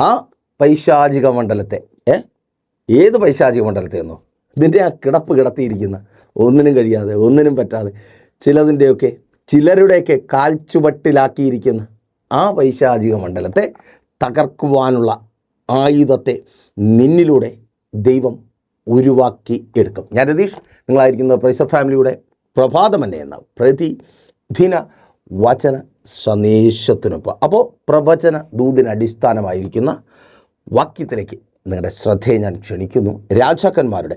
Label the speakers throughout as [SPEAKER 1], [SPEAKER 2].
[SPEAKER 1] ആ പൈശാചിക മണ്ഡലത്തെ ഏത് പൈശാചിക മണ്ഡലത്തെ എന്നോ ഇതിൻ്റെ ആ കിടത്തിയിരിക്കുന്ന ഒന്നിനും കഴിയാതെ ഒന്നിനും പറ്റാതെ ചിലരുടെയൊക്കെ കാൽച്ചുവട്ടിലാക്കിയിരിക്കുന്ന ആ പൈശാചിക മണ്ഡലത്തെ തകർക്കുവാനുള്ള ആയുധത്തെ നിന്നിലൂടെ ദൈവം ഉരുവാക്കി എടുക്കും. ഞാൻ രതീഷ്, നിങ്ങളായിരിക്കുന്നത് പ്രൈസർ ഫാമിലിയുടെ പ്രഭാതമന്നെ എന്ന പ്രതിദിന വചന സന്ദേശത്തിനൊപ്പം. അപ്പോൾ പ്രവചന ദൂതിന് അടിസ്ഥാനമായിരിക്കുന്ന വാക്യത്തിലേക്ക് നിങ്ങളുടെ ശ്രദ്ധയെ ഞാൻ ക്ഷണിക്കുന്നു. രാജാക്കന്മാരുടെ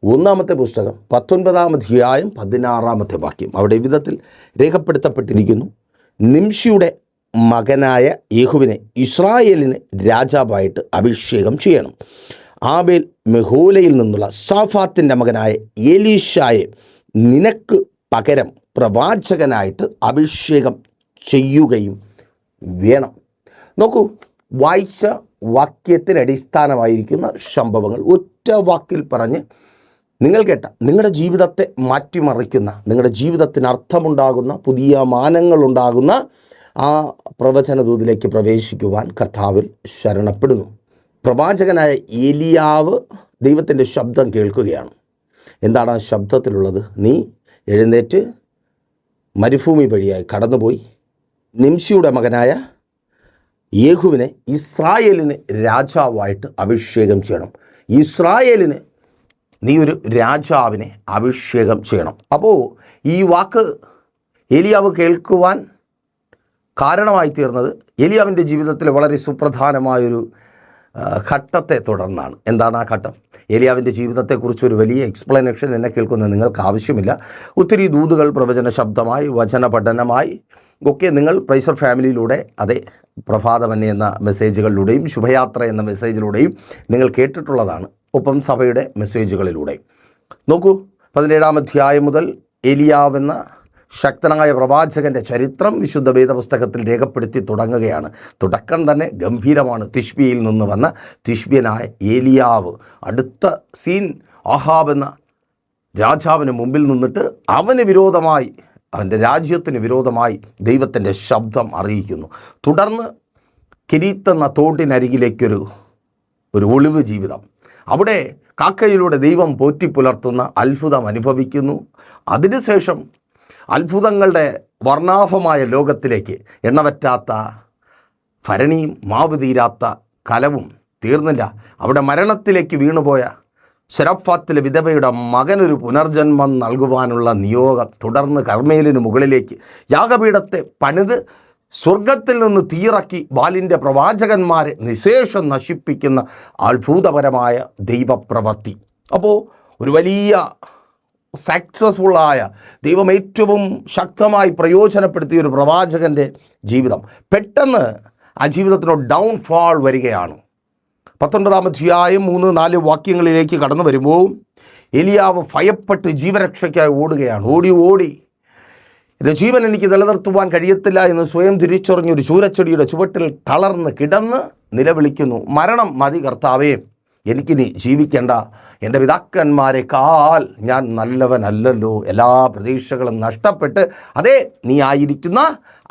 [SPEAKER 1] 1-ാമത്തെ പുസ്തകം 19-ാം അധ്യായം 16-ാമത്തെ വാക്യം. അവിടെ വിധത്തിൽ രേഖപ്പെടുത്തപ്പെട്ടിരിക്കുന്നു: നിംഷിയുടെ മകനായ യേഹുവിനെ ഇസ്രായേലിന് രാജാവായിട്ട് അഭിഷേകം ചെയ്യണം. ആബേൽ മെഹോലയിൽ നിന്നുള്ള സാഫാത്തിൻ്റെ മകനായ എലീശായെ നിനക്ക് പകരം പ്രവാചകനായിട്ട് അഭിഷേകം ചെയ്യുകയും വേണം. നോക്കൂ, വായിച്ച വാക്യത്തിന് അടിസ്ഥാനമായിരിക്കുന്ന സംഭവങ്ങൾ ഒറ്റ വാക്കിൽ പറഞ്ഞ് നിങ്ങൾ കേട്ട നിങ്ങളുടെ ജീവിതത്തെ മാറ്റിമറിക്കുന്ന, നിങ്ങളുടെ ജീവിതത്തിന് അർത്ഥമുണ്ടാകുന്ന, പുതിയ മാനങ്ങളുണ്ടാകുന്ന ആ പ്രവചന ദൂതിലേക്ക് പ്രവേശിക്കുവാൻ കർത്താവിൽ ശരണപ്പെടുന്നു. പ്രവാചകനായ ഏലിയാവ് ദൈവത്തിൻ്റെ ശബ്ദം കേൾക്കുകയാണ്. എന്താണ് ആ ശബ്ദത്തിലുള്ളത്? നീ എഴുന്നേറ്റ് മരുഭൂമി വഴിയായി കടന്നുപോയി നിംഷിയുടെ മകനായ യേഹുവിനെ ഇസ്രായേലിന് രാജാവായിട്ട് അഭിഷേകം ചെയ്യണം. ഇസ്രായേലിന് നീ ഒരു രാജാവിനെ അഭിഷേകം ചെയ്യണം. അപ്പോൾ ഈ വാക്ക് ഏലിയാവ് കേൾക്കുവാൻ കാരണമായി തീർന്നത് ഏലിയാവിൻ്റെ ജീവിതത്തിൽ വളരെ സുപ്രധാനമായൊരു ഘട്ടത്തെ തുടർന്നാണ്. എന്താണ് ആ ഘട്ടം? ഏലിയാവിൻ്റെ ജീവിതത്തെക്കുറിച്ച് ഒരു വലിയ എക്സ്പ്ലനേഷൻ എന്നെ കേൾക്കുന്ന നിങ്ങൾക്ക് ആവശ്യമില്ല. ഒത്തിരി ദൂതുകൾ പ്രവചന ശബ്ദമായി, വചന പഠനമായി ഒക്കെ നിങ്ങൾ പ്രൈസർ ഫാമിലിയിലൂടെ, അതെ, പ്രഭാതമന്യ എന്ന മെസ്സേജുകളിലൂടെയും ശുഭയാത്ര എന്ന മെസ്സേജിലൂടെയും നിങ്ങൾ കേട്ടിട്ടുള്ളതാണ്. ഒപ്പം സഭയുടെ മെസ്സേജുകളിലൂടെയും. നോക്കൂ, 17-ാം അധ്യായം മുതൽ ഏലിയാവെന്ന ശക്തനായ പ്രവാചകൻ്റെ ചരിത്രം വിശുദ്ധ വേദപുസ്തകത്തിൽ രേഖപ്പെടുത്തി തുടങ്ങുകയാണ്. തുടക്കം തന്നെ ഗംഭീരമാണ്. തിശ്ബിയിൽ നിന്ന് വന്ന തിശ്ബ്യനായ ഏലിയാവ് അടുത്ത സീൻ ആഹാബ് എന്ന രാജാവിന് മുമ്പിൽ നിന്നിട്ട് അവന് വിരോധമായി, അവൻ്റെ രാജ്യത്തിന് വിരോധമായി ദൈവത്തിൻ്റെ ശബ്ദം അറിയിക്കുന്നു. തുടർന്ന് കിരീത്ത് എന്ന തോട്ടിനരികിലേക്കൊരു ഒളിവ് ജീവിതം. അവിടെ കാക്കയിലൂടെ ദൈവം പോറ്റിപ്പുലർത്തുന്ന അത്ഭുതം അനുഭവിക്കുന്നു. അതിനുശേഷം അത്ഭുതങ്ങളുടെ വർണ്ണാഭമായ ലോകത്തിലേക്ക് എണ്ണവറ്റാത്ത ഭരണിയും മാവ് തീരാത്ത കലവും തീർന്നില്ല. അവിടെ മരണത്തിലേക്ക് വീണുപോയ ശരഫാത്തിലെ വിധവയുടെ മകനൊരു പുനർജന്മം നൽകുവാനുള്ള നിയോഗം. തുടർന്ന് കർമ്മേലിന് മുകളിലേക്ക് യാഗപീഠത്തെ പണിത് സ്വർഗത്തിൽ നിന്ന് തീയിറക്കി ബാലിൻ്റെ പ്രവാചകന്മാരെ നിശേഷം നശിപ്പിക്കുന്ന അത്ഭുതപരമായ ദൈവപ്രവൃത്തി. അപ്പോൾ ഒരു വലിയ സക്സസ്ഫുള്ളായ, ദൈവം ഏറ്റവും ശക്തമായി പ്രയോജനപ്പെടുത്തിയ ഒരു പ്രവാചകൻ്റെ ജീവിതം പെട്ടെന്ന് ആ ജീവിതത്തിനോട് ഡൗൺഫാൾ വരികയാണ്. 19-ാം അധ്യായം 3-4 വാക്യങ്ങളിലേക്ക് കടന്നു വരുമ്പോൾ ഏലിയാവ് ഭയപ്പെട്ട് ജീവരക്ഷയ്ക്കായി ഓടുകയാണ്. ഓടി എൻ്റെ ജീവൻ എനിക്ക് നിലനിർത്തുവാൻ കഴിയത്തില്ല എന്ന് സ്വയം തിരിച്ചറിഞ്ഞൊരു ചൂരച്ചെടിയുടെ ചുവട്ടിൽ തളർന്ന് കിടന്ന് നിലവിളിക്കുന്നു. മരണം മതി കർത്താവേ, എനിക്കിനി ജീവിക്കേണ്ട. എൻ്റെ പിതാക്കന്മാരെക്കാൾ ഞാൻ നല്ലവനല്ലല്ലോ. എല്ലാ പ്രതീക്ഷകളും നഷ്ടപ്പെട്ട് അതേ നീ ആയിരിക്കുന്ന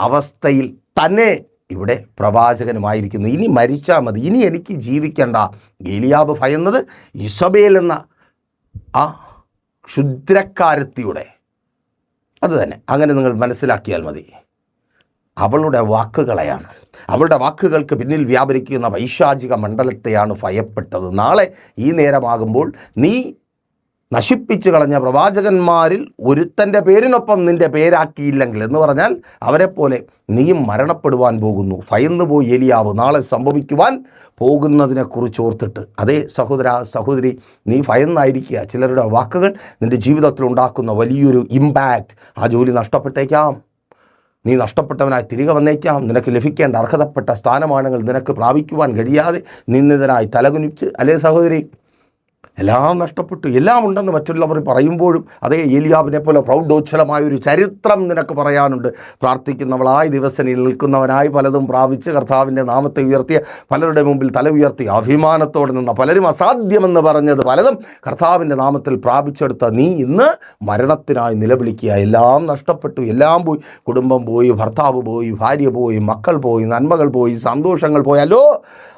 [SPEAKER 1] അവസ്ഥയിൽ തന്നെ ഇവിടെ പ്രവാചകനുമായിരിക്കുന്നു. ഇനി മരിച്ചാൽ മതി, ഇനി എനിക്ക് ജീവിക്കേണ്ട. ഏലിയാവ് ഭയന്നത് ഇസബേൽ എന്ന ആ ക്ഷുദ്രക്കാരത്തിയുടെ, അത് തന്നെ അങ്ങനെ നിങ്ങൾ മനസ്സിലാക്കിയാൽ മതി, അവളുടെ വാക്കുകളെയാണ്. അവളുടെ വാക്കുകൾക്ക് പിന്നിൽ വ്യാപരിക്കുന്ന വൈശാചിക മണ്ഡലത്തെയാണ് ഭയപ്പെട്ടത്. നാളെ ഈ നേരമാകുമ്പോൾ നീ നശിപ്പിച്ചു കളഞ്ഞ പ്രവാചകന്മാരിൽ ഒരുത്തൻ്റെ പേരിനൊപ്പം നിൻ്റെ പേരാക്കിയില്ലെങ്കിൽ എന്ന് പറഞ്ഞാൽ അവരെപ്പോലെ നീയും മരണപ്പെടുവാൻ പോകുന്നു. ഭയന്നുപോയി ഏലിയാവ് നാളെ സംഭവിക്കുവാൻ പോകുന്നതിനെക്കുറിച്ച് ഓർത്തിട്ട്. അതേ സഹോദര സഹോദരി, നീ ഭയന്നായിരിക്കുക. ചിലരുടെ വാക്കുകൾ നിൻ്റെ ജീവിതത്തിൽ ഉണ്ടാക്കുന്ന വലിയൊരു ഇമ്പാക്റ്റ്. ആ ജോലി നഷ്ടപ്പെട്ടേക്കാം, നീ നഷ്ടപ്പെട്ടവനായി തിരികെ വന്നേക്കാം, നിനക്ക് ലഭിക്കേണ്ട അർഹതപ്പെട്ട സ്ഥാനമാനങ്ങൾ നിനക്ക് പ്രാപിക്കുവാൻ കഴിയാതെ നിന്ദിതനായി തലകുനിച്ച്, അല്ലേ സഹോദരി, എല്ലാം നഷ്ടപ്പെട്ടു, എല്ലാം ഉണ്ടെന്ന് മറ്റുള്ളവർ പറയുമ്പോഴും അതേ ഏലിയാവിനെ പോലെ പ്രൗഢോജ്വലമായൊരു ചരിത്രം നിനക്ക് പറയാനുണ്ട്. പ്രാർത്ഥിക്കുന്നവളായി ദിവസനിൽ നിൽക്കുന്നവനായി പലതും പ്രാപിച്ച് കർത്താവിൻ്റെ നാമത്തെ ഉയർത്തിയ പലരുടെ മുമ്പിൽ തല ഉയർത്തി അഭിമാനത്തോടെ നിന്ന പലരും അസാധ്യമെന്ന് പറഞ്ഞത് പലതും കർത്താവിൻ്റെ നാമത്തിൽ പ്രാപിച്ചെടുത്ത നീ ഇന്ന് മരണത്തിനായി നിലവിളിക്കുക. എല്ലാം നഷ്ടപ്പെട്ടു, എല്ലാം പോയി, കുടുംബം പോയി, ഭർത്താവ് പോയി, ഭാര്യ പോയി, മക്കൾ പോയി, നന്മകൾ പോയി, സന്തോഷങ്ങൾ പോയി.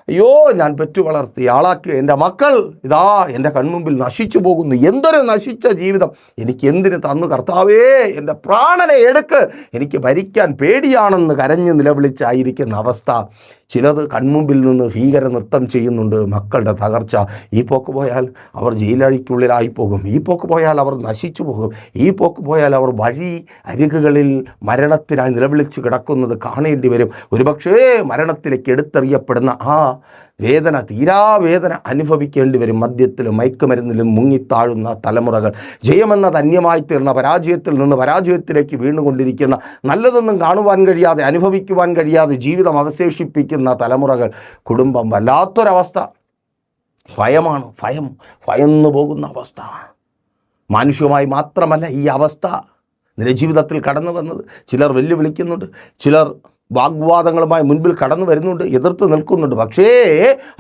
[SPEAKER 1] അയ്യോ ഞാൻ പെറ്റു വളർത്തി ആളാക്കി എൻ്റെ മക്കൾ ഇതാ എൻ്റെ കൺമുമ്പിൽ നശിച്ചു പോകുന്നു. എന്തൊരു നശിച്ച ജീവിതം എനിക്ക് എന്തിന് തന്നു കർത്താവേ, എൻ്റെ പ്രാണനെ എടുക്ക്, എനിക്ക് മരിക്കാൻ പേടിയാണെന്ന് കരഞ്ഞ് നിലവിളിച്ചായിരിക്കുന്ന അവസ്ഥ. ചിലത് കൺമുമ്പിൽ നിന്ന് ഭീകര നൃത്തം ചെയ്യുന്നുണ്ട്. മക്കളുടെ തകർച്ച. ഈ പോക്ക് പോയാൽ അവർ ജയിലഴിക്കുള്ളിലായി പോകും, ഈ പോക്ക് പോയാൽ അവർ നശിച്ചു പോകും, ഈ പോക്ക് പോയാൽ അവർ വഴി അരികുകളിൽ മരണത്തിനായി നിലവിളിച്ച് കിടക്കുന്നത് കാണേണ്ടി വരും. ഒരുപക്ഷേ മരണത്തിലേക്ക് എടുത്തെറിയപ്പെടുന്ന ആ വേദന, തീരാവേദന അനുഭവിക്കേണ്ടി വരും. മദ്യത്തിലും മയക്കുമരുന്നിലും മുങ്ങിത്താഴുന്ന തലമുറകൾ, ജയമെന്നത് അന്യമായി തീർന്ന പരാജയത്തിൽ നിന്ന് പരാജയത്തിലേക്ക് വീണുകൊണ്ടിരിക്കുന്ന, നല്ലതൊന്നും കാണുവാൻ കഴിയാതെ അനുഭവിക്കുവാൻ കഴിയാതെ ജീവിതം അവശേഷിപ്പിക്കുന്ന തലമുറകൾ, കുടുംബം വല്ലാത്തൊരവസ്ഥ. ഭയമാണ്, ഭയന്നു പോകുന്ന അവസ്ഥ. മാനുഷികമായി മാത്രമല്ല ഈ അവസ്ഥ നിന്റെ ജീവിതത്തിൽ കടന്നു വന്നത്. ചിലർ വെല്ലുവിളിക്കുന്നുണ്ട്, ചിലർ വാഗ്വാദങ്ങളുമായി മുൻപിൽ കടന്നു വരുന്നുണ്ട്, എതിർത്ത് നിൽക്കുന്നുണ്ട്. പക്ഷേ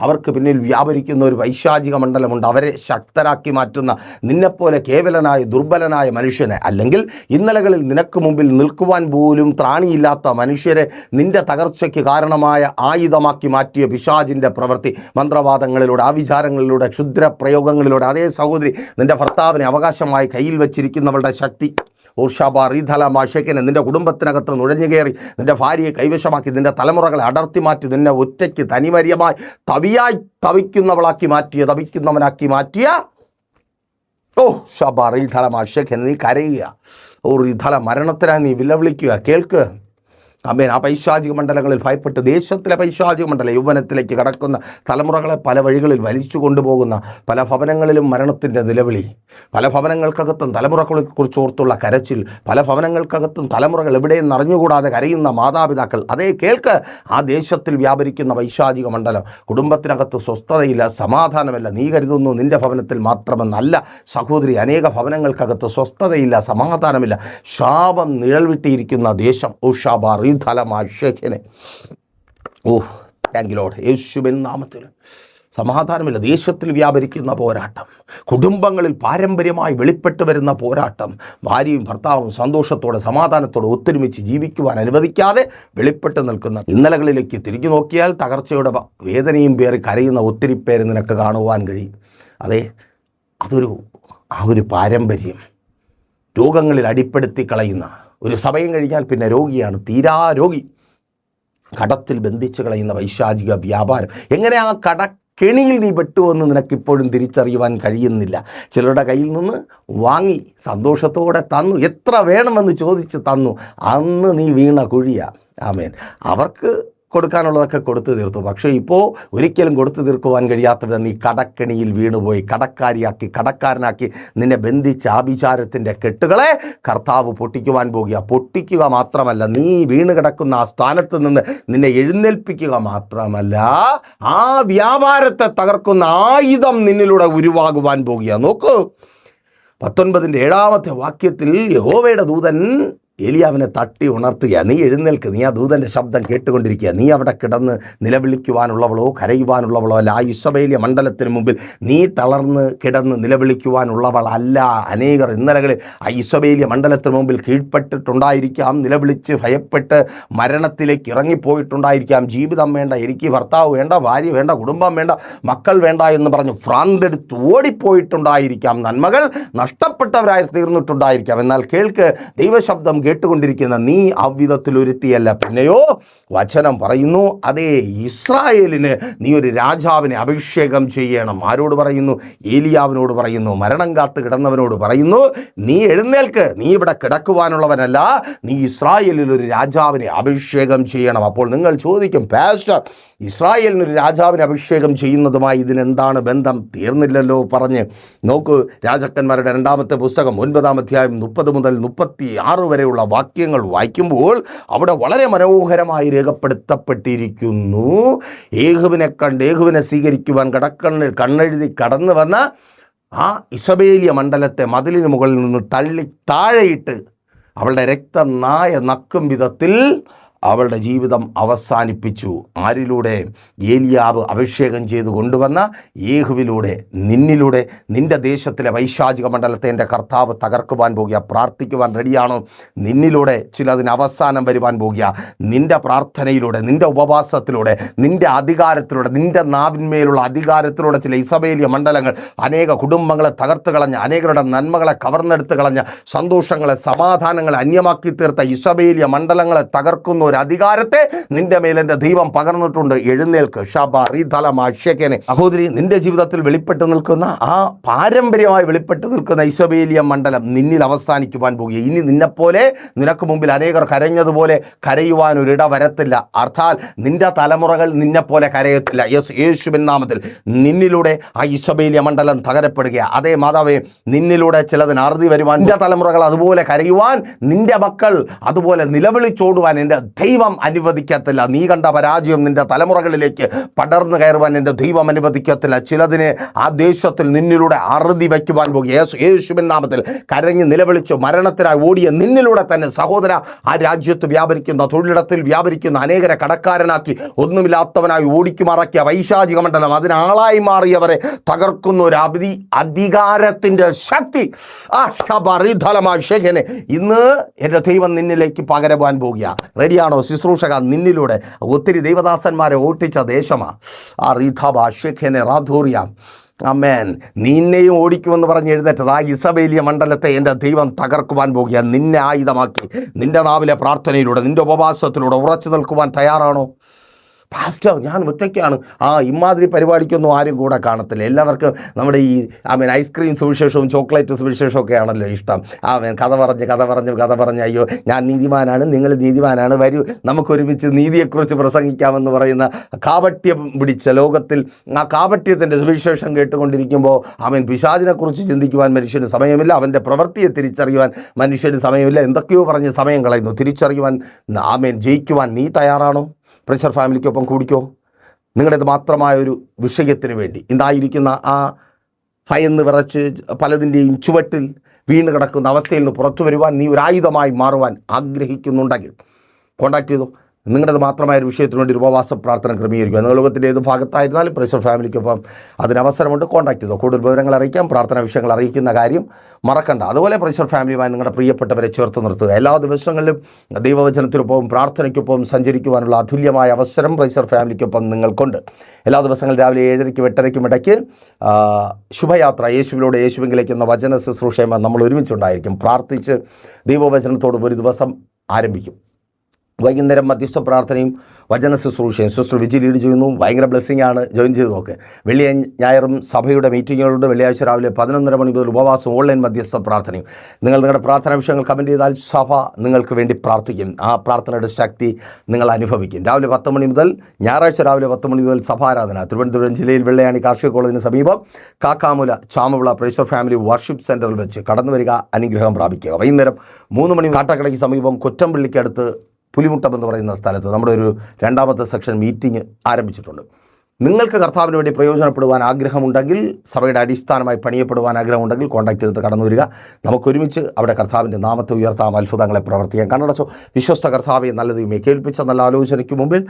[SPEAKER 1] അവർക്ക് പിന്നിൽ വ്യാപരിക്കുന്ന ഒരു വൈശാചിക മണ്ഡലമുണ്ട്. അവരെ ശക്തരാക്കി മാറ്റുന്ന, നിന്നെപ്പോലെ കേവലനായ ദുർബലനായ മനുഷ്യനെ, അല്ലെങ്കിൽ ഇന്നലകളിൽ നിനക്ക് മുമ്പിൽ നിൽക്കുവാൻ പോലും ത്രാണിയില്ലാത്ത മനുഷ്യരെ നിന്റെ തകർച്ചയ്ക്ക് കാരണമായ ആയുധമാക്കി മാറ്റിയ പിശാചിൻ്റെ പ്രവൃത്തി, മന്ത്രവാദങ്ങളിലൂടെ, ആവിചാരങ്ങളിലൂടെ, ക്ഷുദ്രപ്രയോഗങ്ങളിലൂടെ. അതേ സഹോദരി, നിന്റെ ഭർത്താവിനെ അവകാശമായി കയ്യിൽ വച്ചിരിക്കുന്നവളുടെ ശക്തി ഓഷാബാറിധലമാശക്കനെ നിൻ്റെ കുടുംബത്തിനകത്ത് നുഴഞ്ഞു കയറി നിൻ്റെ ഭാര്യയെ കൈവശമാക്കി നിൻ്റെ തലമുറകളെ അടർത്തി മാറ്റി നിന്നെ ഒറ്റയ്ക്ക് തനിമര്യമായി തവിക്കുന്നവനാക്കി മാറ്റിയ ഷബാറിധലമാശക്കൻ നീ കരയുക. റിധല മരണത്തിനായി നീ വിലവിളിക്കുക. കേൾക്ക് ആമേൻ. ആ പൈശാചിക മണ്ഡലങ്ങളിൽ ഭയപ്പെട്ട് ദേശത്തിലെ പൈശാചിക മണ്ഡലം യൗവനത്തിലേക്ക് കടക്കുന്ന തലമുറകളെ പല വഴികളിൽ വലിച്ചു കൊണ്ടുപോകുന്ന, പല ഭവനങ്ങളിലും മരണത്തിൻ്റെ നിലവിളി, പല ഭവനങ്ങൾക്കകത്തും തലമുറകളെക്കുറിച്ച് ഓർത്തുള്ള കരച്ചിൽ, പല ഭവനങ്ങൾക്കകത്തും തലമുറകൾ എവിടെയും അറിഞ്ഞുകൂടാതെ കരയുന്ന മാതാപിതാക്കൾ. അതേ കേൾക്ക്, ആ ദേശത്തിൽ വ്യാപരിക്കുന്ന പൈശാചിക മണ്ഡലം. കുടുംബത്തിനകത്ത് സ്വസ്ഥതയില്ല, സമാധാനമില്ല. നീ കരുതുന്നു നിൻ്റെ ഭവനത്തിൽ മാത്രമെന്നല്ല സഹോദരി, അനേക ഭവനങ്ങൾക്കകത്ത് സ്വസ്ഥതയില്ല, സമാധാനമില്ല. ശാപം നിഴൽ വിട്ടിയിരിക്കുന്ന ദേശം. ഉഷാബാർ ധലമാശേഖനെ താങ്ക് യു ലോർഡ്. യേശുവിൻ നാമത്തിൽ സമാധാനമില്ല. ദേശത്തിൽ വ്യാപരിക്കുന്ന പോരാട്ടം, കുടുംബങ്ങളിൽ പാരമ്പര്യമായി വെളിപ്പെട്ട് വരുന്ന പോരാട്ടം. ഭാര്യയും ഭർത്താവും സന്തോഷത്തോടെ സമാധാനത്തോടെ ഒത്തൊരുമിച്ച് ജീവിക്കുവാൻ അനുവദിക്കാതെ വെളിപ്പെട്ട് നിൽക്കുന്ന ഇന്നലകളിലേക്ക് തിരിഞ്ഞു നോക്കിയാൽ തകർച്ചയുടെ വേദനയും പേറി കരയുന്ന ഒത്തിരി പേര് നിനക്ക് കാണുവാൻ കഴിയും. അതെ, ആ ഒരു പാരമ്പര്യം രോഗങ്ങളിൽ അടിപ്പെടുത്തി കളയുന്ന, ഒരു സമയം കഴിഞ്ഞാൽ പിന്നെ രോഗിയാണ്, തീരാ രോഗി. കടത്തിൽ ബന്ധിച്ച് കളയുന്ന വൈശാചിക വ്യാപാരം. എങ്ങനെ ആ കെണിയിൽ നീ പെട്ടുവെന്ന് നിനക്കിപ്പോഴും തിരിച്ചറിയുവാൻ കഴിയുന്നില്ല. ചിലരുടെ കയ്യിൽ നിന്ന് വാങ്ങി സന്തോഷത്തോടെ തന്നു, എത്ര വേണമെന്ന് ചോദിച്ച് തന്നു, അന്ന് നീ വീണ കുഴിയ. ആമേൻ. അവർക്ക് കൊടുക്കാനുള്ളതൊക്കെ കൊടുത്തു തീർത്തു. പക്ഷേ ഇപ്പോൾ ഒരിക്കലും കൊടുത്തു തീർക്കുവാൻ കഴിയാത്തത് നീ കടക്കെണിയിൽ വീണുപോയി. കടക്കാരിയാക്കി, കടക്കാരനാക്കി നിന്നെ ബന്ധിച്ച ആഭിചാരത്തിൻ്റെ കെട്ടുകളെ കർത്താവ് പൊട്ടിക്കുവാൻ പോകുക. പൊട്ടിക്കുക മാത്രമല്ല, നീ വീണ് കിടക്കുന്ന ആ സ്ഥാനത്ത് നിന്ന് നിന്നെ എഴുന്നേൽപ്പിക്കുക മാത്രമല്ല, ആ വ്യാപാരത്തെ തകർക്കുന്ന ആയുധം നിന്നിലൂടെ ഉരുവാകുവാൻ പോകുക. നോക്കൂ, 19-ാമത്തെ വാക്യത്തിൽ യഹോവയുടെ ദൂതൻ ഏലിയാവിനെ തട്ടി ഉണർത്തുക. നീ എഴുന്നേൽക്ക്, നീ ആ ദൂതൻ്റെ ശബ്ദം കേട്ടുകൊണ്ടിരിക്കുക. നീ അവിടെ കിടന്ന് നിലവിളിക്കുവാനുള്ളവളോ കരയുവാനുള്ളവളോ അല്ല. ആ ഇശ്രവേലിയ മണ്ഡലത്തിന് മുമ്പിൽ നീ തളർന്ന് കിടന്ന് നിലവിളിക്കുവാനുള്ളവളല്ല. അനേകർ ഇന്നലകളിൽ ആ ഇശ്രവേലിയ മണ്ഡലത്തിന് മുമ്പിൽ കീഴ്പ്പെട്ടിട്ടുണ്ടായിരിക്കാം, നിലവിളിച്ച് ഭയപ്പെട്ട് മരണത്തിലേക്ക് ഇറങ്ങിപ്പോയിട്ടുണ്ടായിരിക്കാം. ജീവിതം വേണ്ട, എനിക്ക് ഭർത്താവ് വേണ്ട, ഭാര്യ വേണ്ട, കുടുംബം വേണ്ട, മക്കൾ വേണ്ട എന്ന് പറഞ്ഞ് ഭ്രാന്തെടുത്ത് ഓടിപ്പോയിട്ടുണ്ടായിരിക്കാം. നന്മകൾ നഷ്ടപ്പെട്ടവരായി തീർന്നിട്ടുണ്ടായിരിക്കാം. എന്നാൽ കേൾക്ക്, ദൈവശബ്ദം കേട്ടുകൊണ്ടിരിക്കുന്ന നീ അവിധത്തിൽ ഒരുത്തിയല്ല. പിന്നെയോ വചനം പറയുന്നു, അതേ ഇസ്രായേലിന് നീ ഒരു രാജാവിനെ അഭിഷേകം ചെയ്യണം. ആരോട് പറയുന്നു? ഏലിയാവിനോട് പറയുന്നു. മരണം കാത്ത് കിടന്നവനോട് പറയുന്നു, നീ എഴുന്നേൽക്ക്, നീ ഇവിടെ കിടക്കുവാനുള്ളവനല്ല, നീ ഇസ്രായേലിൽ ഒരു രാജാവിനെ അഭിഷേകം ചെയ്യണം. അപ്പോൾ നിങ്ങൾ ചോദിക്കും, പാസ്റ്റർ, ഇസ്രായേലിനൊരു രാജാവിനെ അഭിഷേകം ചെയ്യുന്നതുമായി ഇതിനെന്താണ് ബന്ധം? തീർന്നില്ലല്ലോ പറഞ്ഞ്. നോക്കൂ, രാജാക്കന്മാരുടെ 2-ാമത്തെ പുസ്തകം 9-ാം അധ്യായം 30 മുതൽ 36 വരെയുള്ള വാക്യങ്ങൾ വായിക്കുമ്പോൾ അവിടെ വളരെ മനോഹരമായി രേഖപ്പെടുത്തപ്പെട്ടിരിക്കുന്നു. ഏഹുവിനെ കണ്ട് ഏഹുവിനെ സ്വീകരിക്കുവാൻ കടക്കണ്ണിൽ കണ്ണെഴുതി കടന്നു വന്ന ആ ഇസബേലിയ മണ്ഡലത്തെ മതിലിന് മുകളിൽ നിന്ന് തള്ളി താഴെയിട്ട് അവളുടെ രക്തം നായ നക്കും വിധത്തിൽ അവളുടെ ജീവിതം അവസാനിപ്പിച്ചു. ആരിലൂടെ? ഏലിയാവ് അഭിഷേകം ചെയ്ത് കൊണ്ടുവന്ന യേഹുവിലൂടെ, നിന്നിലൂടെ. നിൻ്റെ ദേശത്തിലെ വൈശാചിക മണ്ഡലത്തെ എൻ്റെ കർത്താവ് തകർക്കുവാൻ പോകുക. പ്രാർത്ഥിക്കുവാൻ റെഡിയാണോ? നിന്നിലൂടെ ചിലതിന് അവസാനം വരുവാൻ പോകുക. നിൻ്റെ പ്രാർത്ഥനയിലൂടെ, നിൻ്റെ ഉപവാസത്തിലൂടെ, നിൻ്റെ അധികാരത്തിലൂടെ, നിൻ്റെ നാവിന്മേലുള്ള അധികാരത്തിലൂടെ ചില ഇസബേലിയ മണ്ഡലങ്ങൾ അനേക കുടുംബങ്ങളെ തകർത്ത് കളഞ്ഞ, അനേകരുടെ നന്മകളെ കവർന്നെടുത്ത് കളഞ്ഞ, സന്തോഷങ്ങളെ സമാധാനങ്ങളെ അന്യമാക്കി തീർത്ത ഇസബേലിയ മണ്ഡലങ്ങളെ തകർക്കുന്ന ഒരു അധികാരത്തെ നിന്റെ മേൽ എൻ്റെ ദൈവം പകർന്നിട്ടുണ്ട്. എഴുന്നേൽക്ക്. സഹോദരി, നിന്റെ ജീവിതത്തിൽ വെളിപ്പെട്ട് നിൽക്കുന്ന ആ പാരമ്പര്യമായി വെളിപ്പെട്ട് നിൽക്കുന്ന ഇസബേലിയ മണ്ഡലം നിന്നിൽ അവസാനിക്കുവാൻ പോകുക. ഇനി നിന്നെപ്പോലെ നിനക്ക് മുമ്പിൽ അനേകർ കരഞ്ഞതുപോലെ കരയുവാൻ ഒരിട വരത്തില്ല. അർത്ഥാൽ നിന്റെ തലമുറകൾ നിന്നെപ്പോലെ കരയത്തില്ല. യേശുവിൻ നാമത്തിൽ നിന്നിലൂടെ ആ ഇസബേലിയ മണ്ഡലം തകരപ്പെടുക. അതേ മാതാവേ, നിന്നിലൂടെ ചിലതിന് അറുതി വരുവാൻ, നിന്റെ തലമുറകൾ അതുപോലെ കരയുവാൻ, നിന്റെ മക്കൾ അതുപോലെ നിലവിളിച്ചോടുവാൻ എൻ്റെ ദൈവം അനുവദിക്കത്തില്ല. നീ കണ്ട പരാജയം നിന്റെ തലമുറകളിലേക്ക് പടർന്നു കയറുവാൻ എൻ്റെ ദൈവം അനുവദിക്കത്തില്ല. ചിലതിനെ ആ ദേശത്തിൽ നിന്നിലൂടെ അറുതി വയ്ക്കുവാൻ പോകുക. യേശുവിൻ നാമത്തിൽ കരഞ്ഞ് നിലവിളിച്ച് മരണത്തിനായി ഓടിയ നിന്നിലൂടെ തന്നെ സഹോദര, ആ രാജ്യത്ത് വ്യാപരിക്കുന്ന, തൊഴിലിടത്തിൽ വ്യാപരിക്കുന്ന അനേകരെ കടക്കാരനാക്കി ഒന്നുമില്ലാത്തവനായി ഓടിക്കുമാറാക്കിയ വൈശാചിക മണ്ഡലം, അതിനാളായി മാറിയവരെ തകർക്കുന്ന ഒരു അധികാരത്തിൻ്റെ ശക്തി ഇന്ന് എൻ്റെ ദൈവം നിന്നിലേക്ക് പകരുവാൻ പോകുക. റെഡിയാണോ ശുശ്രൂഷക? നിന്നിലൂടെ ഒത്തിരി ദൈവദാസന്മാരെ ഓട്ടിച്ച ദേശമാണ് ആ റീഥാബാഷേഖനെ റാധൂറിയ. അമേൻ. നിന്നെയും ഓടിക്കുമെന്ന് പറഞ്ഞ് എഴുന്നേറ്റത് ആ ഇസബേലിയ മണ്ഡലത്തെ എൻ്റെ ദൈവം തകർക്കുവാൻ പോകുക. നിന്നെ ആയുധമാക്കി നിൻ്റെ നാവിലെ പ്രാർത്ഥനയിലൂടെ, നിൻ്റെ ഉപവാസത്തിലൂടെ ഉറച്ചു നിൽക്കുവാൻ തയ്യാറാണോ? പാസ്റ്റർ, ഞാൻ ഒറ്റയ്ക്കാണ്. ഇമാതിരി പരിപാടിക്കൊന്നും ആരും കൂടെ കാണത്തില്ല. എല്ലാവർക്കും നമ്മുടെ ഈ ഐസ്ക്രീം സുവിശേഷവും ചോക്ലേറ്റ് സുവിശേഷവും ഒക്കെ ആണല്ലോ ഇഷ്ടം. കഥ പറഞ്ഞ് അയ്യോ ഞാൻ നീതിമാനാണ്, നിങ്ങൾ നീതിമാനാണ്, വരൂ നമുക്കൊരുമിച്ച് നീതിയെക്കുറിച്ച് പ്രസംഗിക്കാമെന്ന് പറയുന്ന കാപട്യം പിടിച്ച ലോകത്തിൽ ആ കാപട്യത്തിൻ്റെ സുവിശേഷം കേട്ടുകൊണ്ടിരിക്കുമ്പോൾ പിശാചിനെക്കുറിച്ച് ചിന്തിക്കുവാൻ മനുഷ്യന് സമയമില്ല. അവൻ്റെ പ്രവൃത്തിയെ തിരിച്ചറിയുവാൻ മനുഷ്യന് സമയമില്ല. എന്തൊക്കെയോ പറഞ്ഞ് സമയം കളയുന്നു. തിരിച്ചറിയുവാൻ ജയിക്കുവാൻ നീ തയ്യാറാണോ? പ്രഷർ ഫാമിലിക്കൊപ്പം കൂടിക്കോ. നിങ്ങളുടേത് മാത്രമായൊരു വിഷയത്തിന് വേണ്ടി ഇന്നായിരിക്കുന്ന ആ ഭയന്ന് വിറച്ച് പലതിൻ്റെയും ചുവട്ടിൽ വീണ് കിടക്കുന്ന അവസ്ഥയിൽ നിന്ന് പുറത്തു വരുവാൻ, നീ ഒരു ആയുധമായി മാറുവാൻ ആഗ്രഹിക്കുന്നുണ്ടെങ്കിൽ കോൺടാക്ട് ചെയ്തോ. നിങ്ങളുടേത് മാത്രമായ ഒരു വിഷയത്തിന് വേണ്ടി ഒരു ഉപവാസ പ്രാർത്ഥന ക്രമീകരിക്കുക. നിങ്ങൾ ലോകത്തിൻ്റെ ഏത് ഭാഗത്തായിരുന്നാലും പ്രഷർ ഫാമിലിക്കൊപ്പം അതിനവസരമുണ്ട്. കോൺടാക്ട് ചെയ്തോ. കൂടുതൽ വിവരങ്ങൾ അറിയിക്കാം. പ്രാർത്ഥനാ വിഷയങ്ങൾ അറിയിക്കുന്ന കാര്യം മറക്കണ്ട. അതുപോലെ പ്രഷർ ഫാമിലിയുമായി നിങ്ങളുടെ പ്രിയപ്പെട്ടവരെ ചേർത്ത് നിർത്തുക. എല്ലാ ദിവസങ്ങളിലും ദൈവവചനത്തിനൊപ്പം പ്രാർത്ഥനയ്ക്കൊപ്പം സഞ്ചരിക്കുവാനുള്ള അതുല്യമായ അവസരം പ്രഷർ ഫാമിലിക്കൊപ്പം നിങ്ങൾക്കുണ്ട്. എല്ലാ ദിവസങ്ങളും രാവിലെ 7:30-ക്കും 8:30-ക്കും ഇടയ്ക്ക് ശുഭയാത്ര യേശുവിലൂടെ യേശുവിലേക്ക് എന്ന വചന ശുശ്രൂഷയുമായി നമ്മൾ ഒരുമിച്ചുണ്ടായിരിക്കും. പ്രാർത്ഥിച്ച് ദൈവവചനത്തോട് ഒരു ദിവസം ആരംഭിക്കും. വൈകുന്നേരം മധ്യസ്ഥ പ്രാർത്ഥനയും വചന ശുശ്രൂഷയും സിസ്റ്റർ വിജി ലീഡ് ചെയ്യുന്നു. ഭയങ്കര ബ്ലെസ്സിംഗ് ആണ്. ജോയിൻ ചെയ്ത് നോക്ക്. വെള്ളിയാഴ്ച ഞായറും സഭയുടെ മീറ്റിങ്ങുകളുണ്ട്. വെള്ളിയാഴ്ച രാവിലെ 11:30 മണി മുതൽ ഉപവാസം, ഓൺലൈൻ മധ്യസ്ഥ പ്രാർത്ഥനയും. നിങ്ങളുടെ പ്രാർത്ഥനാ വിഷയങ്ങൾ കമൻറ്റ് ചെയ്താൽ സഭ നിങ്ങൾക്ക് വേണ്ടി പ്രാർത്ഥിക്കും. ആ പ്രാർത്ഥനയുടെ ശക്തി നിങ്ങൾ അനുഭവിക്കും. രാവിലെ 10 മണി മുതൽ, ഞായറാഴ്ച രാവിലെ 10 മണി മുതൽ സഭാരാധന തിരുവനന്തപുരം ജില്ലയിൽ വെള്ളയാണി കാർഷിക കോളേജിന് സമീപം കാക്കാമുല ചാമവിള പ്രേഷർ ഫാമിലി വർഷിപ്പ് സെൻറ്ററിൽ വെച്ച് കടന്നു വരിക, അനുഗ്രഹം പ്രാപിക്കുക. വൈകുന്നേരം 3 മണി കാട്ടാക്കടയ്ക്ക് സമീപം കൊറ്റമ്പള്ളിക്കടുത്ത് പുലിമുട്ടം എന്ന് പറയുന്ന സ്ഥലത്ത് നമ്മുടെ ഒരു 2ാമത്തെ സെക്ഷൻ മീറ്റിംഗ് ആരംഭിച്ചിട്ടുണ്ട്. നിങ്ങൾക്ക് കർത്താവിന് വേണ്ടി പ്രയോജനപ്പെടുവാൻ ആഗ്രഹമുണ്ടെങ്കിൽ, സഭയുടെ അടിസ്ഥാനമായി പണിയപ്പെടുവാൻ ആഗ്രഹമുണ്ടെങ്കിൽ കോൺടാക്ട് ചെയ്തിട്ട് കടന്നു വരിക. നമുക്കൊരുമിച്ച് അവിടെ കർത്താവിൻ്റെ നാമത്തെ ഉയർത്താം, അത്ഭുതങ്ങളെ പ്രവർത്തിക്കാം. കണ്ണടച്ചോ. വിശ്വസ്ത കർത്താവെ, നല്ല ദൈവമേ, കേൾപ്പിച്ച നല്ല ആലോചനയ്ക്ക് മുമ്പിൽ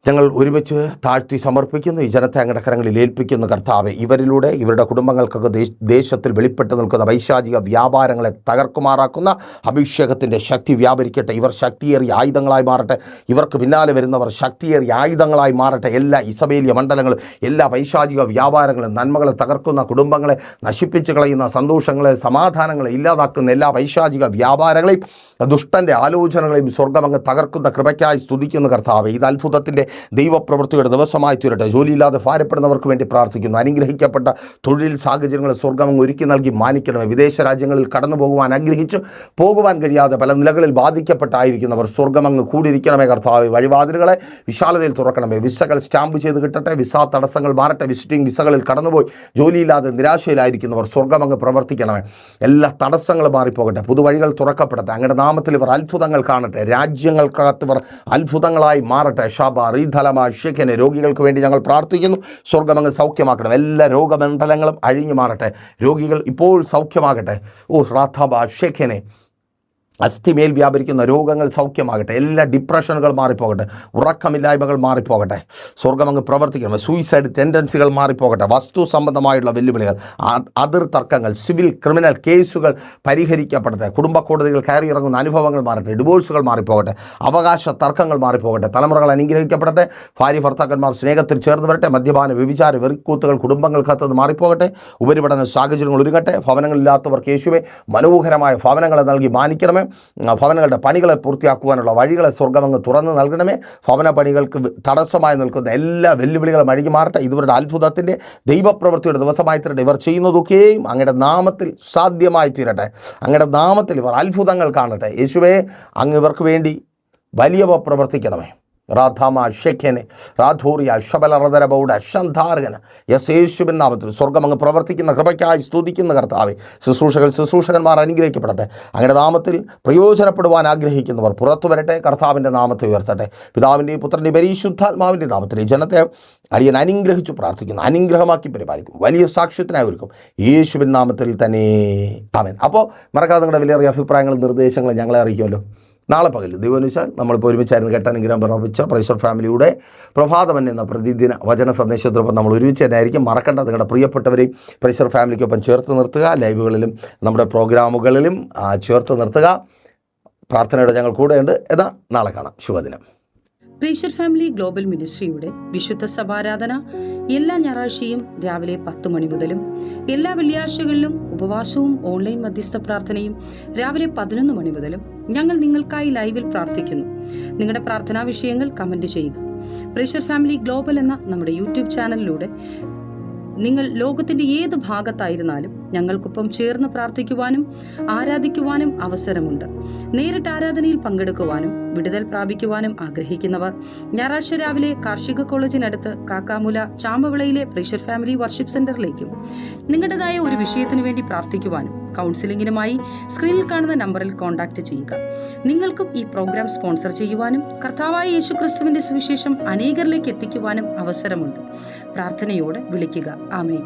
[SPEAKER 1] ഞങ്ങൾ ഒരുമിച്ച് താഴ്ത്തി സമർപ്പിക്കുന്നു. ഈ ജനത്തെ അങ്ങയുടെ കരങ്ങളിൽ ഏൽപ്പിക്കുന്നു. കർത്താവെ, ഇവരിലൂടെ ഇവരുടെ കുടുംബങ്ങൾക്കൊക്കെ ദേശത്തിൽ വെളിപ്പെട്ട് നിൽക്കുന്ന വൈശാചിക വ്യാപാരങ്ങളെ തകർക്കുമാറാക്കുന്ന അഭിഷേകത്തിൻ്റെ ശക്തി വ്യാപരിക്കട്ടെ. ഇവർ ശക്തിയേറിയ ആയുധങ്ങളായി മാറട്ടെ. ഇവർക്ക് പിന്നാലെ വരുന്നവർ ശക്തിയേറിയ ആയുധങ്ങളായി മാറട്ടെ. എല്ലാ ഇസബേലിയ മണ്ഡലങ്ങളും, എല്ലാ വൈശാചിക വ്യാപാരങ്ങളും, നന്മകളെ തകർക്കുന്ന, കുടുംബങ്ങളെ നശിപ്പിച്ച് കളയുന്ന, സന്തോഷങ്ങളെ സമാധാനങ്ങളെ ഇല്ലാതാക്കുന്ന എല്ലാ വൈശാചിക വ്യാപാരങ്ങളെയും, ദുഷ്ടൻ്റെ ആലോചനകളെയും സ്വർഗ്ഗമങ്ങ് തകർക്കുന്ന കൃപയ്ക്കായി സ്തുതിക്കുന്ന കർത്താവെ, ഇത് അത്ഭുതത്തിൻ്റെ ദൈവപ്രവൃത്തിയുടെ ദിവസമായി തീരട്ടെ. ജോലിയില്ലാതെ ഭാരപ്പെടുന്നവർക്ക് വേണ്ടി പ്രാർത്ഥിക്കുന്നു. അനുഗ്രഹിക്കപ്പെട്ട തൊഴിൽ സാഹചര്യങ്ങളെ സ്വർഗ്ഗമങ്ങ് ഒരുക്കി നൽകി മാനിക്കണമേ. വിദേശ രാജ്യങ്ങളിൽ കടന്നു പോകുവാൻ ആഗ്രഹിച്ച് പോകുവാൻ കഴിയാതെ പല നിലകളിൽ ബാധിക്കപ്പെട്ടായിരിക്കുന്നവർ സ്വർഗ്ഗമങ്ങ് കൂടിയിരിക്കണമേ. കർത്താവെ, വഴിവാതിലുകളെ വിശാലതയിൽ തുറക്കണമേ. വിസകൾ സ്റ്റാമ്പ് ചെയ്ത് കിട്ടട്ടെ. വിസ തടസ്സങ്ങൾ മാറട്ടെ. വിസിറ്റിംഗ് വിസകളിൽ കടന്നുപോയി ജോലിയില്ലാതെ നിരാശയിലായിരിക്കുന്നവർ സ്വർഗ്ഗമങ്ങ് പ്രവർത്തിക്കണമേ. എല്ലാ തടസ്സങ്ങളും മാറിപ്പോകട്ടെ. പുതുവഴികൾ തുറക്കപ്പെടട്ടെ. അങ്ങയുടെ നാമത്തിൽ ഇവർ അത്ഭുതങ്ങൾ കാണട്ടെ. രാജ്യങ്ങൾക്കകത്ത് ഇവർ അത്ഭുതങ്ങളായി മാറട്ടെ. ഷാബാർ റീധലമാശിക്കനെ രോഗികൾക്ക് വേണ്ടി ഞങ്ങൾ പ്രാർത്ഥിക്കുന്നു. സ്വർഗ്ഗമങ്ങ് സൗഖ്യമാക്കണം. എല്ലാ രോഗമണ്ഡലങ്ങളും അഴിഞ്ഞു മാറട്ടെ. രോഗികൾ ഇപ്പോൾ സൗഖ്യമാകട്ടെ. റാഥാബാശേഖനെ അസ്ഥിമേൽ വ്യാപരിക്കുന്ന രോഗങ്ങൾ സൗഖ്യമാകട്ടെ. എല്ലാ ഡിപ്രഷനുകൾ മാറിപ്പോകട്ടെ. ഉറക്കമില്ലായ്മകൾ മാറിപ്പോകട്ടെ. സ്വർഗ്ഗമങ്ങ് പ്രവർത്തിക്കണം. സൂയിസൈഡ് ടെൻഡൻസികൾ മാറിപ്പോകട്ടെ. വസ്തു സംബന്ധമായുള്ള വെല്ലുവിളികൾ, അതിർ തർക്കങ്ങൾ, സിവിൽ ക്രിമിനൽ കേസുകൾ പരിഹരിക്കപ്പെടട്ടെ. കുടുംബ കോടതികൾ കയറി ഇറങ്ങുന്ന അനുഭവങ്ങൾ മാറട്ടെ. ഡിവോഴ്സുകൾ മാറിപ്പോകട്ടെ. അവകാശ തർക്കങ്ങൾ മാറിപ്പോകട്ടെ. തലമുറകൾ അനുഗ്രഹിക്കപ്പെടട്ടെ. ഭാര്യ ഭർത്താക്കന്മാർ സ്നേഹത്തിൽ ചേർന്ന് വരട്ടെ. മദ്യപാന വ്യഭിചാര വെറിക്കൂത്തുകൾ കുടുംബങ്ങൾക്കകത്തത് മാറിപ്പോകട്ടെ. ഉപരിപഠന സാഹചര്യങ്ങൾ ഒരുങ്ങട്ടെ. ഭവനങ്ങളില്ലാത്തവർക്ക് യേശുവെ മനോഹരമായ ഭവനങ്ങളെ നൽകി മാനിക്കണമേ. ഭവനങ്ങളുടെ പണികളെ പൂർത്തിയാക്കുവാനുള്ള വഴികളെ സ്വർഗ്ഗമങ്ങ് തുറന്ന് നൽകണമേ. ഭവന പണികൾക്ക് തടസ്സമായി നിൽക്കുന്ന എല്ലാ വെല്ലുവിളികളും അഴിഞ്ഞു മാറട്ടെ. ഇവരുടെ അത്ഭുതത്തിൻ്റെ ദൈവപ്രവൃത്തിയുടെ ദിവസമായി തീരട്ടെ. ഇവർ ചെയ്യുന്നതൊക്കെയും അങ്ങയുടെ നാമത്തിൽ സാധ്യമായി തീരട്ടെ. അങ്ങയുടെ നാമത്തിൽ ഇവർ അത്ഭുതങ്ങൾ കാണട്ടെ. യേശുവേ, അങ്ങ് ഇവർക്ക് വേണ്ടി വലിയവ പ്രവർത്തിക്കണമേ. റാധാമ ഷെഖനെ റാധൂറിയ ശബലറതരബൗഡ ശന്ധാർഗന യേശുവിൻ നാമത്തിൽ സ്വർഗ്ഗമങ്ങ് പ്രവർത്തിക്കുന്ന കൃപയ്ക്കായി സ്തുതിക്കുന്ന കർത്താവേ. ശുശ്രൂഷകന്മാർ അനുഗ്രഹിക്കപ്പെടട്ടെ. അങ്ങയുടെ നാമത്തിൽ പ്രയോജനപ്പെടുവാൻ ആഗ്രഹിക്കുന്നവർ പുറത്തു വരട്ടെ. കർത്താവിൻ്റെ നാമത്തെ ഉയർത്തട്ടെ. പിതാവിൻ്റെയും പുത്രൻ്റെയും പരിശുദ്ധാത്മാവിൻ്റെ നാമത്തിൽ ഈ ജനത്തെ അടിയൻ അനുഗ്രഹിച്ചു പ്രാർത്ഥിക്കുന്നു. അനുഗ്രഹമാക്കി പരിപാലിക്കും. വലിയ സാക്ഷ്യത്തിനായി ഒരുക്കും. യേശുവിൻ നാമത്തിൽ തന്നെ ആമേൻ. അപ്പോൾ മറക്കാതെ നിങ്ങളുടെ വിലയേറിയ അഭിപ്രായങ്ങളും നിർദ്ദേശങ്ങളും ഞങ്ങളെ അറിയിക്കുമല്ലോ. നാളെ പകൽ ദൈവാനുസാൽ നമ്മളിപ്പോൾ ഒരുമിച്ചായിരുന്നു കേട്ട അനുഗ്രഹം പ്രാപിച്ച പ്രൈസർ ഫാമിലിയുടെ പ്രഭാതമൻ എന്ന പ്രതിദിന വചന സന്ദേശത്തിനൊപ്പം നമ്മൾ ഒരുമിച്ച് തന്നെ ആയിരിക്കും. മറക്കേണ്ട നിങ്ങളുടെ പ്രിയപ്പെട്ടവരെയും പ്രൈസർ ഫാമിലിക്കൊപ്പം ചേർത്ത് നിർത്തുക. ലൈവുകളിലും നമ്മുടെ പ്രോഗ്രാമുകളിലും ചേർത്ത് നിർത്തുക. പ്രാർത്ഥനയോടെ ഞങ്ങൾ കൂടെയുണ്ട്. എന്നാൽ നാളെ കാണാം. ശുഭദിനം.
[SPEAKER 2] പ്രൈസർ ഫാമിലി ഗ്ലോബൽ മിനിസ്ട്രിയുടെ വിശുദ്ധ സഭാരാധന എല്ലാ ഞായറാഴ്ചയും രാവിലെ 10 മണി മുതലും എല്ലാ വെള്ളിയാഴ്ചകളിലും ഉപവാസവും ഓൺലൈൻ മധ്യസ്ഥ പ്രാർത്ഥനയും രാവിലെ 11 മണി മുതലും ഞങ്ങൾ നിങ്ങൾക്കായി ലൈവിൽ പ്രാർത്ഥിക്കുന്നു. നിങ്ങളുടെ പ്രാർത്ഥനാ വിഷയങ്ങൾ കമന്റ് ചെയ്യുക. പ്രൈസർ ഫാമിലി ഗ്ലോബൽ എന്ന നമ്മുടെ യൂട്യൂബ് ചാനലിലൂടെ നിങ്ങൾ ലോകത്തിന്റെ ഏത് ഭാഗത്തായിരുന്നാലും ഞങ്ങൾക്കൊപ്പം ചേർന്ന് പ്രാർത്ഥിക്കുവാനും ആരാധിക്കുവാനും അവസരമുണ്ട്. നേരിട്ട് ആരാധനയിൽ പങ്കെടുക്കുവാനും വിടുതൽ പ്രാപിക്കുവാനും ആഗ്രഹിക്കുന്നവർ ഞായറാഴ്ച രാവിലെ കാർഷിക കോളേജിനടുത്ത് കാക്കാമുല ചാമ്പവിളയിലെ പ്രൈസർ ഫാമിലി വർഷിപ്പ് സെന്ററിലേക്കും നിങ്ങളുടേതായ ഒരു വിഷയത്തിനു വേണ്ടി പ്രാർത്ഥിക്കുവാനും കൗൺസിലിംഗിനുമായി സ്ക്രീനിൽ കാണുന്ന നമ്പറിൽ കോൺടാക്ട് ചെയ്യുക. നിങ്ങൾക്കും ഈ പ്രോഗ്രാം സ്പോൺസർ ചെയ്യുവാനും കർത്താവായ യേശുക്രിസ്തുവിന്റെ സുവിശേഷം അനേകരിലേക്ക് എത്തിക്കുവാനും അവസരമുണ്ട്. പ്രാർത്ഥനയോടെ വിളിക്കുക. ആമേൻ.